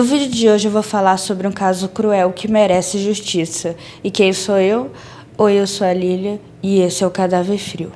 No vídeo de hoje eu vou falar sobre um caso cruel que merece justiça. E quem sou eu? Oi, eu sou a Lília e esse é o Cadáver Frio.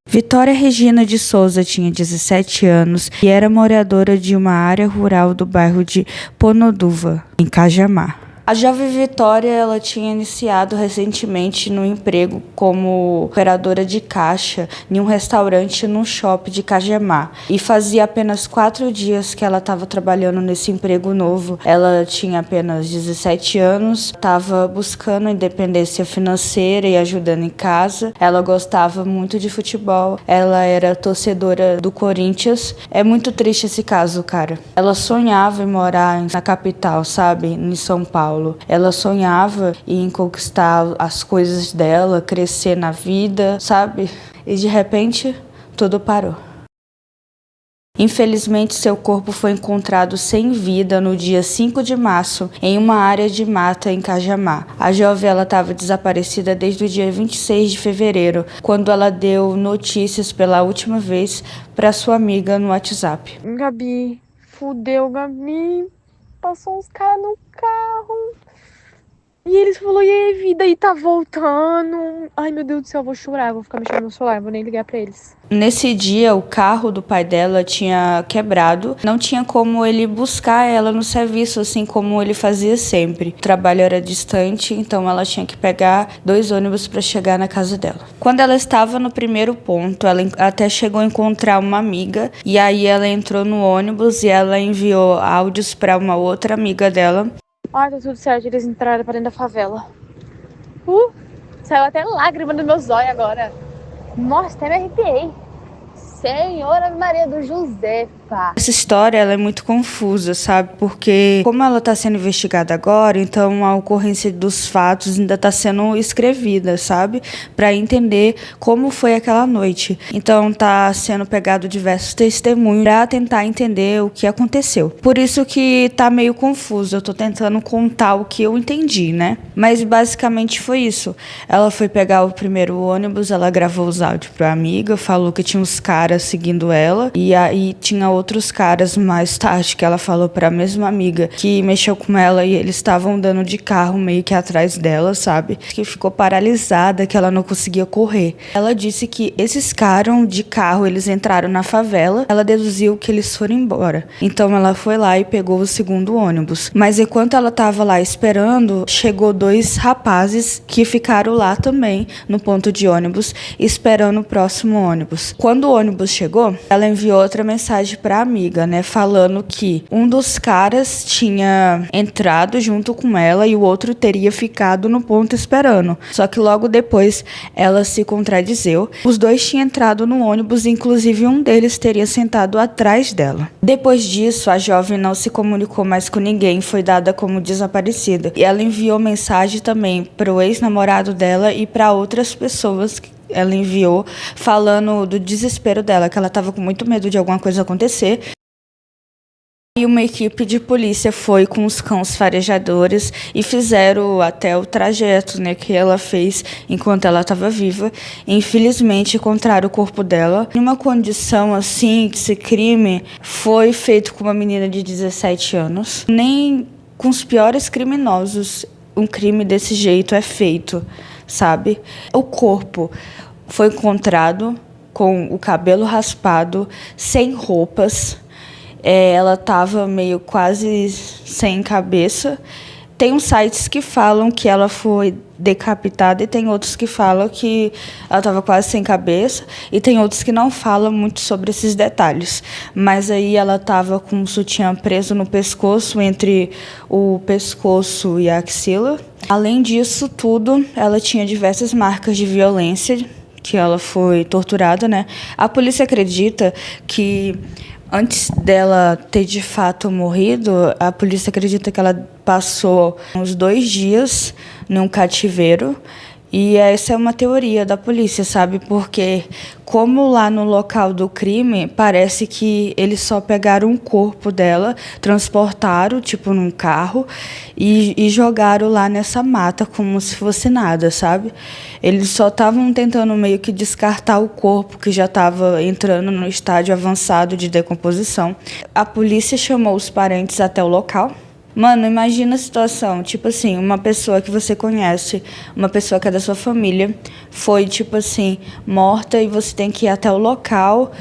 Vitória Regina de Souza tinha 17 anos e era moradora de uma área rural do bairro de Ponoduva, em Cajamar. A jovem Vitória ela tinha iniciado recentemente no emprego como operadora de caixa em um restaurante num shopping de Cajamar. E fazia apenas 4 dias que ela estava trabalhando nesse emprego novo. Ela tinha apenas 17 anos, estava buscando independência financeira e ajudando em casa. Ela gostava muito de futebol, ela era torcedora do Corinthians. É muito triste esse caso, cara. Ela sonhava em morar na capital, sabe? Em São Paulo. Ela sonhava em conquistar as coisas dela, crescer na vida, sabe? E de repente, tudo parou. Infelizmente, seu corpo foi encontrado sem vida no dia 5 de março, em uma área de mata em Cajamar. A jovem estava desaparecida desde o dia 26 de fevereiro, quando ela deu notícias pela última vez para sua amiga no WhatsApp. Gabi, fudeu, Gabi. Passou uns caras no carro. E eles falaram, e aí, vida, aí tá voltando. Ai, meu Deus do céu, eu vou chorar, vou ficar mexendo no celular, vou nem ligar pra eles. Nesse dia, o carro do pai dela tinha quebrado. Não tinha como ele buscar ela no serviço, assim como ele fazia sempre. O trabalho era distante, então ela tinha que pegar 2 ônibus para chegar na casa dela. Quando ela estava no primeiro ponto, ela até chegou a encontrar uma amiga. E aí ela entrou no ônibus e ela enviou áudios para uma outra amiga dela. Ai, tá tudo certo, eles entraram pra dentro da favela. Saiu até lágrima dos meus olhos agora. Nossa, até me arrepiei. Senhora Maria do Josefa. Essa história ela é muito confusa, sabe? Porque como ela está sendo investigada agora, então a ocorrência dos fatos ainda está sendo escrevida, sabe? Para entender como foi aquela noite. Então tá sendo pegado diversos testemunhos para tentar entender o que aconteceu. Por isso que tá meio confuso. Eu tô tentando contar o que eu entendi, né? Mas basicamente foi isso. Ela foi pegar o primeiro ônibus, ela gravou os áudios para a amiga, falou que tinha uns caras seguindo ela e aí tinha outros caras mais tarde que ela falou para a mesma amiga que mexeu com ela e eles estavam andando de carro meio que atrás dela, sabe? Que ficou paralisada, que ela não conseguia correr. Ela disse que esses caras de carro, eles entraram na favela, ela deduziu que eles foram embora. Então ela foi lá e pegou o segundo ônibus. Mas enquanto ela estava lá esperando, chegou 2 rapazes que ficaram lá também no ponto de ônibus esperando o próximo ônibus. Quando o ônibus chegou, ela enviou outra mensagem para a amiga, né, falando que um dos caras tinha entrado junto com ela e o outro teria ficado no ponto esperando. Só que logo depois ela se contradizeu. Os 2 tinham entrado no ônibus, inclusive um deles teria sentado atrás dela. Depois disso, a jovem não se comunicou mais com ninguém, foi dada como desaparecida. E ela enviou mensagem também para o ex-namorado dela e para outras pessoas que ela enviou falando do desespero dela, que ela estava com muito medo de alguma coisa acontecer. E uma equipe de polícia foi com os cães farejadores e fizeram até o trajeto, né, que ela fez enquanto ela estava viva. Infelizmente, encontraram o corpo dela em uma condição assim, que esse crime foi feito com uma menina de 17 anos. Nem com os piores criminosos um crime desse jeito é feito, sabe? O corpo foi encontrado com o cabelo raspado, sem roupas. Ela estava meio quase sem cabeça. Tem uns sites que falam que ela foi decapitada e tem outros que falam que ela estava quase sem cabeça e tem outros que não falam muito sobre esses detalhes. Mas aí ela estava com um sutiã preso no pescoço, entre o pescoço e a axila. Além disso tudo, ela tinha diversas marcas de violência, que ela foi torturada, né? A polícia acredita que antes dela ter de fato morrido, a polícia acredita que ela passou uns 2 dias num cativeiro E essa é uma teoria da polícia, sabe? Porque como lá no local do crime, parece que eles só pegaram o corpo dela, transportaram, tipo, num carro e jogaram lá nessa mata como se fosse nada, sabe? Eles só estavam tentando meio que descartar o corpo que já estava entrando no estágio avançado de decomposição. A polícia chamou os parentes até o local. Mano, imagina a situação, tipo assim, uma pessoa que você conhece, uma pessoa que é da sua família, foi, tipo assim, morta e você tem que ir até o local,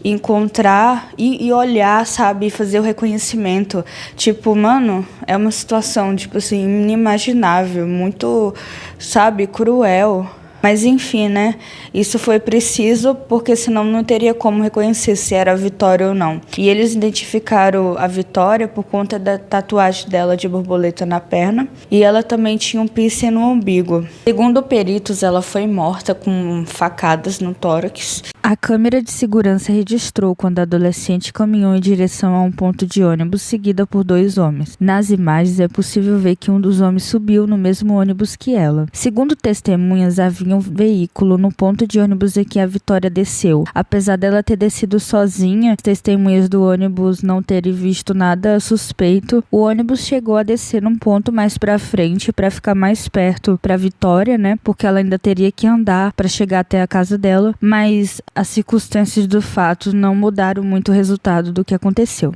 encontrar e olhar, sabe, e fazer o reconhecimento. Tipo, mano, é uma situação, tipo assim, inimaginável, muito, sabe, cruel. Mas enfim, né? Isso foi preciso porque senão não teria como reconhecer se era a Vitória ou não. E eles identificaram a Vitória por conta da tatuagem dela de borboleta na perna e ela também tinha um piercing no umbigo. Segundo peritos, ela foi morta com facadas no tórax. A câmera de segurança registrou quando a adolescente caminhou em direção a um ponto de ônibus seguida por 2 homens. Nas imagens é possível ver que um dos homens subiu no mesmo ônibus que ela. Segundo testemunhas, havia um veículo no ponto de ônibus em que a Vitória desceu. Apesar dela ter descido sozinha, testemunhas do ônibus não terem visto nada suspeito, o ônibus chegou a descer num ponto mais pra frente para ficar mais perto pra Vitória, né? Porque ela ainda teria que andar para chegar até a casa dela, mas as circunstâncias do fato não mudaram muito o resultado do que aconteceu.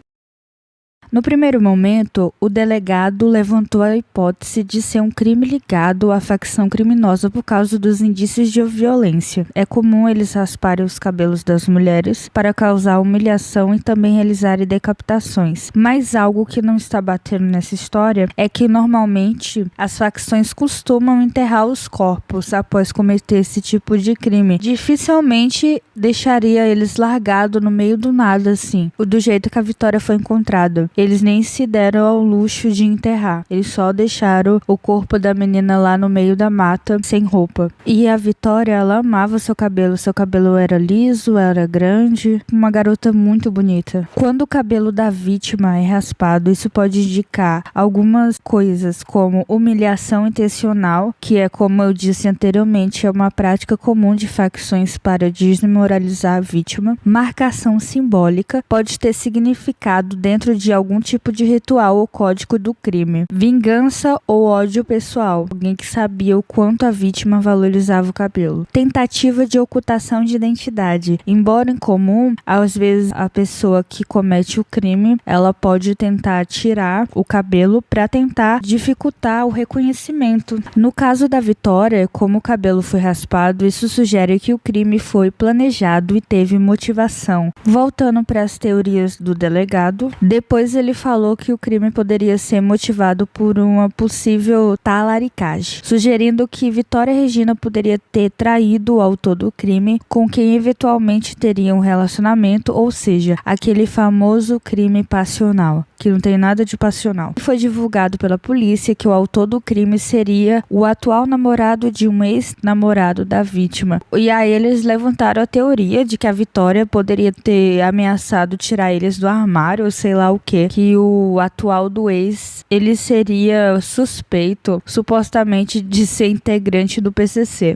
No primeiro momento, o delegado levantou a hipótese de ser um crime ligado à facção criminosa por causa dos indícios de violência. É comum eles rasparem os cabelos das mulheres para causar humilhação e também realizarem decapitações. Mas algo que não está batendo nessa história é que normalmente as facções costumam enterrar os corpos após cometer esse tipo de crime. Dificilmente deixaria eles largados no meio do nada assim, do jeito que a Vitória foi encontrada. Eles nem se deram ao luxo de enterrar. Eles só deixaram o corpo da menina lá no meio da mata, sem roupa. E a Vitória, ela amava seu cabelo. Seu cabelo era liso, era grande. Uma garota muito bonita. Quando o cabelo da vítima é raspado, isso pode indicar algumas coisas, como humilhação intencional, que é, como eu disse anteriormente, é uma prática comum de facções para desmoralizar a vítima. Marcação simbólica pode ter significado dentro de algum tipo de ritual ou código do crime. Vingança ou ódio pessoal. Alguém que sabia o quanto a vítima valorizava o cabelo. Tentativa de ocultação de identidade. Embora incomum, às vezes a pessoa que comete o crime, ela pode tentar tirar o cabelo para tentar dificultar o reconhecimento. No caso da Vitória, como o cabelo foi raspado, isso sugere que o crime foi planejado e teve motivação. Voltando para as teorias do delegado, depois ele falou que o crime poderia ser motivado por uma possível talaricagem, sugerindo que Vitória Regina poderia ter traído o autor do crime com quem eventualmente teria um relacionamento, ou seja, aquele famoso crime passional, que não tem nada de passional. Foi divulgado pela polícia que o autor do crime seria o atual namorado de um ex-namorado da vítima. E aí eles levantaram a teoria de que a Vitória poderia ter ameaçado tirar eles do armário, ou sei lá o que o atual do ex, ele seria suspeito, supostamente, de ser integrante do PCC.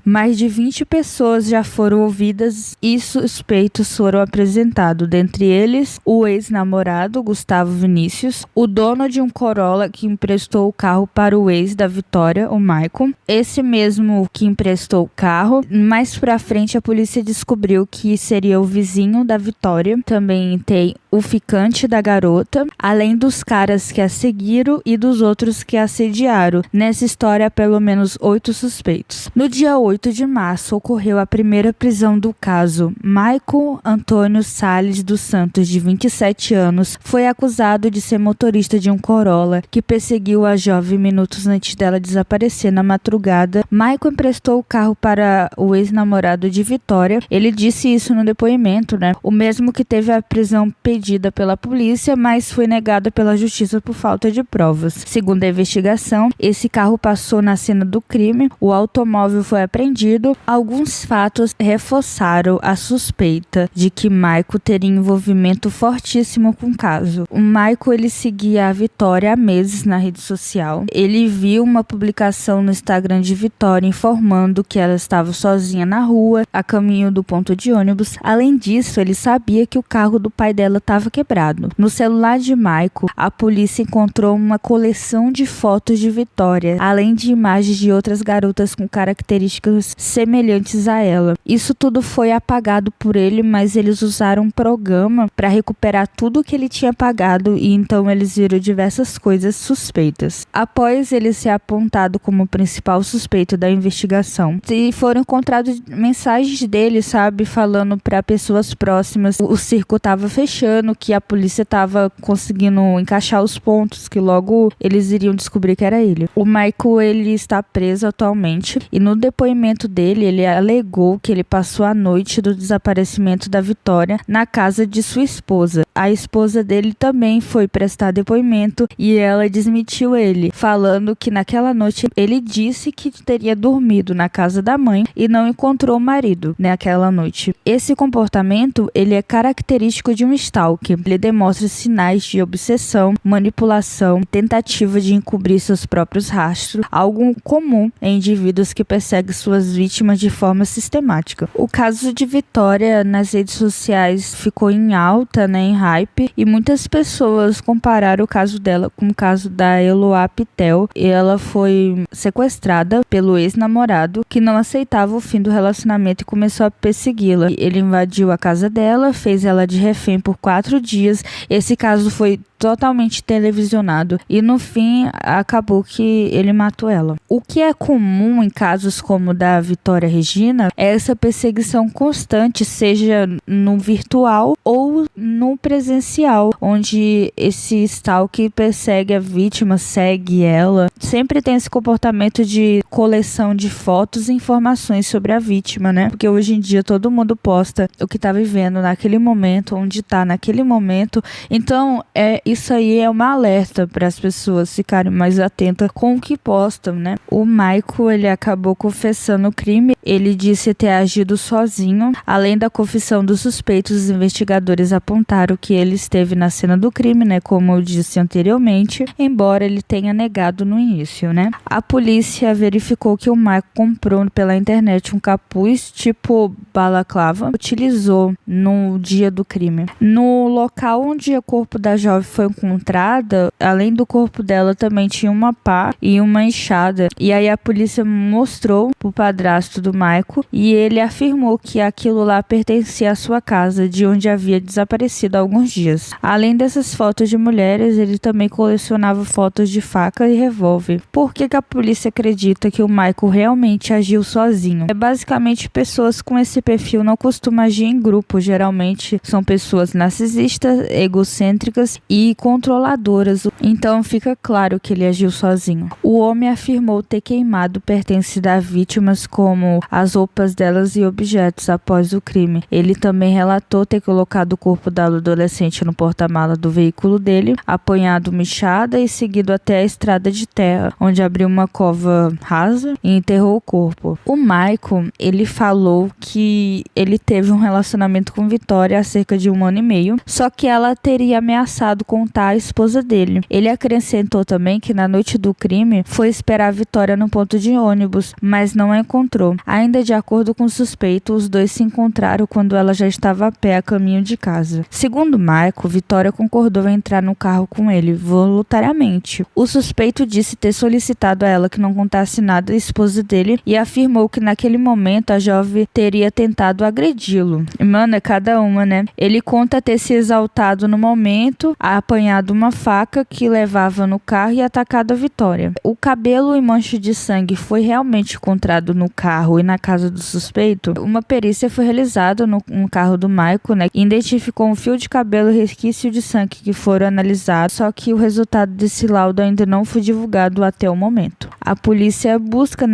Mais de 20 pessoas já foram ouvidas e suspeitos foram apresentados, dentre eles o ex-namorado Gustavo Vinícius, o dono de um Corolla que emprestou o carro para o ex da Vitória, o Maicon, esse mesmo que emprestou o carro. Mais pra frente a polícia descobriu que seria o vizinho da Vitória. Também tem o ficante da garota, além dos caras que a seguiram e dos outros que a assediaram. Nessa história há pelo menos 8 suspeitos. No dia 8 de março ocorreu a primeira prisão do caso. Maicon Antônio Salles dos Santos, de 27 anos, foi acusado de ser motorista de um Corolla que perseguiu a jovem minutos antes dela desaparecer na madrugada. Maicon emprestou o carro para o ex-namorado de Vitória. Ele disse isso no depoimento, né? O mesmo que teve a prisão pedida pela polícia, mas foi negada pela justiça por falta de provas. Segundo a investigação, esse carro passou na cena do crime, o automóvel foi apreendido apreendido, alguns fatos reforçaram a suspeita de que Michael teria envolvimento fortíssimo com o caso. O Michael, ele seguia a Vitória há meses na rede social. Ele viu uma publicação no Instagram de Vitória informando que ela estava sozinha na rua, a caminho do ponto de ônibus. Além disso, ele sabia que o carro do pai dela estava quebrado. No celular de Michael, a polícia encontrou uma coleção de fotos de Vitória, além de imagens de outras garotas com características semelhantes a ela. Isso tudo foi apagado por ele, mas eles usaram um programa para recuperar tudo que ele tinha apagado, e então eles viram diversas coisas suspeitas. Após ele ser apontado como principal suspeito da investigação, e foram encontradas mensagens dele, sabe, falando para pessoas próximas, o circo estava fechando, que a polícia estava conseguindo encaixar os pontos, que logo eles iriam descobrir que era ele. O Michael, ele está preso atualmente, e no depoimento dele, ele alegou que ele passou a noite do desaparecimento da Vitória na casa de sua esposa. A esposa dele também foi prestar depoimento e ela desmentiu ele, falando que naquela noite ele disse que teria dormido na casa da mãe e não encontrou o marido naquela noite. Esse comportamento, ele é característico de um stalker. Ele demonstra sinais de obsessão, manipulação e tentativa de encobrir seus próprios rastros, algo comum em indivíduos que perseguem suas vítimas de forma sistemática. O caso de Vitória nas redes sociais ficou em alta, em hype, e muitas pessoas compararam o caso dela com o caso da Eloá Pitel. Ela foi sequestrada pelo ex-namorado, que não aceitava o fim do relacionamento e começou a persegui-la. Ele invadiu a casa dela, fez ela de refém por 4 dias. Esse caso foi totalmente televisionado e no fim acabou que ele matou ela. O que é comum em casos como o da Vitória Regina é essa perseguição constante, seja no virtual ou no presencial, onde esse stalker persegue a vítima, segue ela. Sempre tem esse comportamento de coleção de fotos e informações sobre a vítima, né? Porque hoje em dia todo mundo posta o que tá vivendo naquele momento, onde tá naquele momento. Então, isso aí é uma alerta para as pessoas ficarem mais atentas com o que postam, né? O Michael, ele acabou confessando o crime. Ele disse ter agido sozinho. Além da confissão dos suspeitos, os investigadores apontaram que ele esteve na cena do crime, né? Como eu disse anteriormente, embora ele tenha negado no início, né? A polícia verificou que o Michael comprou pela internet um capuz tipo balaclava, utilizou no dia do crime. No local onde o corpo da jovem foi encontrada, além do corpo dela, também tinha uma pá e uma enxada. E aí a polícia mostrou pro padrasto do Michael e ele afirmou que aquilo lá pertencia à sua casa, de onde havia desaparecido há alguns dias. Além dessas fotos de mulheres, ele também colecionava fotos de faca e revólver. Por que a polícia acredita que o Michael realmente agiu sozinho? Basicamente, pessoas com esse perfil não costumam agir em grupo. Geralmente são pessoas narcisistas, egocêntricas e controladoras. Então fica claro que ele agiu sozinho. O homem afirmou ter queimado pertences das vítimas, como as roupas delas e objetos, após o crime. Ele também relatou ter colocado o corpo da adolescente no porta-mala do veículo dele, apanhado uma enxada e seguido até a estrada de terra, onde abriu uma cova rasa e enterrou o corpo. O Michael, ele falou que ele teve um relacionamento com Vitória há cerca de 1 ano e meio, só que ela teria ameaçado contar à esposa dele. Ele acrescentou também que na noite do crime foi esperar a Vitória no ponto de ônibus, mas não a encontrou. Ainda de acordo com o suspeito, os dois se encontraram quando ela já estava a pé a caminho de casa. Segundo Michael, Vitória concordou em entrar no carro com ele voluntariamente. O suspeito disse ter solicitado a ela que não contasse nada à esposa dele e afirmou que naquele momento a jovem teria tentado agredi-lo. Mano, é cada uma, né? Ele conta ter se exaltado no momento, apanhado uma faca que levava no carro e atacado a Vitória. O cabelo e mancha de sangue foi realmente encontrado no carro e na casa do suspeito. Uma perícia foi realizada no carro do Michael, né? Identificou um fio de cabelo e resquício de sangue que foram analisados, só que o resultado desse laudo ainda não foi divulgado até o momento. A polícia busca,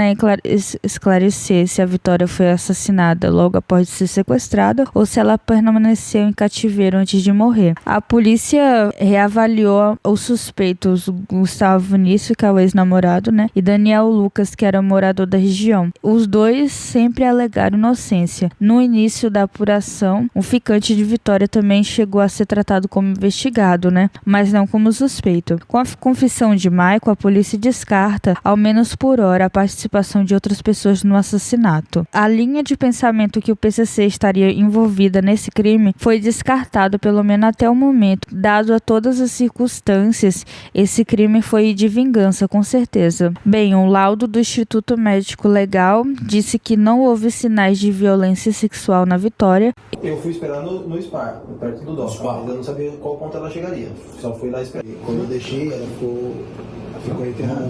esclarecer se a Vitória foi assassinada logo após ser sequestrada ou se ela permaneceu em cativeiro antes de morrer. A polícia reavaliou os suspeitos Gustavo Vinícius, que é o ex-namorado, né, e Daniel Lucas, que era morador da região. apuração. Os dois sempre alegaram inocência. No início da apuração, o ficante de Vitória também chegou a ser tratado como investigado, né? Mas não como suspeito. Com a confissão de Michael, a polícia descarta, ao menos por hora, a participação de outras pessoas no assassinato. A linha de pensamento que o PCC estaria envolvida nesse crime foi descartado, pelo menos até o momento. Dado a todas as circunstâncias, esse crime foi de vingança, com certeza. Bem, o laudo do Instituto Médico Legal disse que não houve sinais de violência sexual na Vitória. Eu fui esperar no SPAR, perto do DOC. Ainda não sabia qual ponto ela chegaria. Só fui lá esperar. Quando eu deixei, ela ficou enterrada.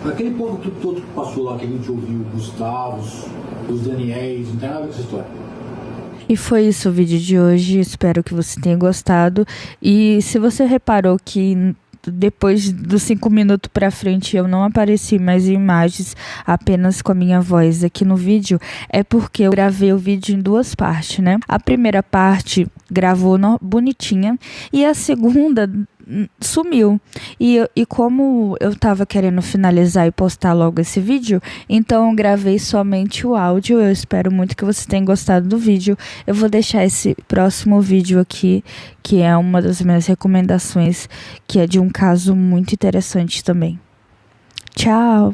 Aquele povo que todo passou lá, que a gente ouviu, os Gustavos, os Daniéis, não tem nada a ver com essa história. E foi isso o vídeo de hoje, espero que você tenha gostado. E se você reparou que depois dos 5 minutos pra frente eu não apareci mais em imagens, apenas com a minha voz aqui no vídeo, é porque eu gravei o vídeo em 2 partes, né? A primeira parte gravou bonitinha e a segunda sumiu. E como eu tava querendo finalizar e postar logo esse vídeo, então eu gravei somente o áudio. Eu espero muito que você tenha gostado do vídeo. Eu vou deixar esse próximo vídeo aqui, que é uma das minhas recomendações, que é de um caso muito interessante também. Tchau!